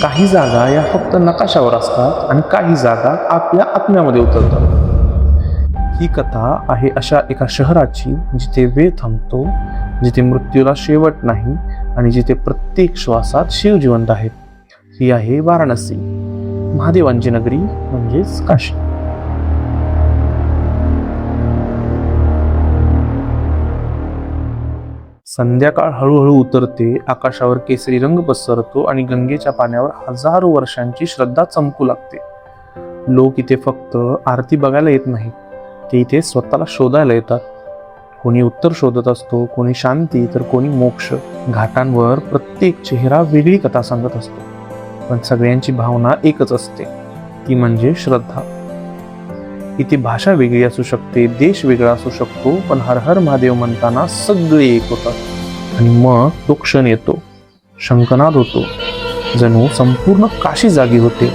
काही जागा या फक्त नकाशावर असतात आणि काही जागा आपल्या आत्म्यामध्ये उतरतात। ही कथा आहे अशा एका शहराची जिथे वेळ थांबतो, जिथे मृत्यूला शेवट नाही आणि जिथे प्रत्येक श्वासात शिव जिवंत आहे। ही आहे वाराणसी, महादेवांची नगरी म्हणजेच काशी। संध्याकाळ हळूहळू उतरते, आकाशावर केसरी रंग पसरतो आणि गंगेच्या पाण्यावर हजारो वर्षांची श्रद्धा चमकू लागते। लोक इथे फक्त आरती बघायला येत नाहीत, ते इथे स्वतःला शोधायला येतात। कोणी उत्तर शोधत असतो, कोणी शांती, तर कोणी मोक्ष। घाटांवर प्रत्येक चेहरा वेगळी कथा सांगत असतो, पण सगळ्यांची भावना एकच असते, ती म्हणजे श्रद्धा। इथे भाषा वेगळी असू शकते, देश वेगळा असू शकतो, पण हर हर महादेव म्हणताना सगळे एक होतात। आणि मग तो क्षण येतो, शंखनाद होतो, जणू संपूर्ण काशी जागी होते।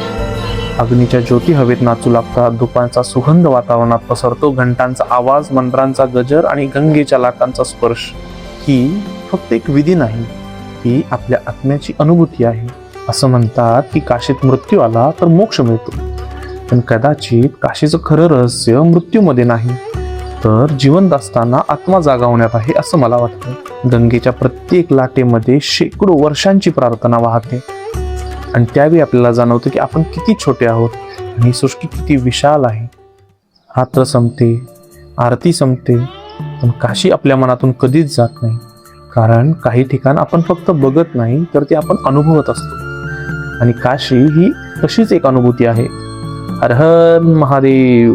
अग्नीच्या ज्योती हवेत नाचू लागतात, धुपांचा सुगंध वातावरणात पसरतो, घंटांचा आवाज, मंत्रांचा गजर आणि गंगेच्या लाटांचा स्पर्श। ही फक्त एक विधी नाही, ही आपल्या आत्म्याची अनुभूती आहे। असं म्हणतात की काशीत मृत्यू आला तर मोक्ष मिळतो, पण कदाचित काशीचं खरं रहस्य मृत्यूमध्ये नाही, तर जिवंत असताना आत्मा जागा होण्यात आहे असं मला वाटतं। गंगेच्या प्रत्येक लाटेमध्ये शेकडो वर्षांची प्रार्थना वाहते आणि त्यावेळी आपल्याला जाणवतं की आपण किती छोटे आहोत आणि ही सृष्टी किती विशाल आहे। रात्र संपते, आरती संपते, पण काशी आपल्या मनातून कधीच जात नाही, कारण काही ठिकाण आपण फक्त बघत नाही, तर ते आपण अनुभवत असतो। आणि काशी ही तशीच एक अनुभूती आहे। हर हर महादेव।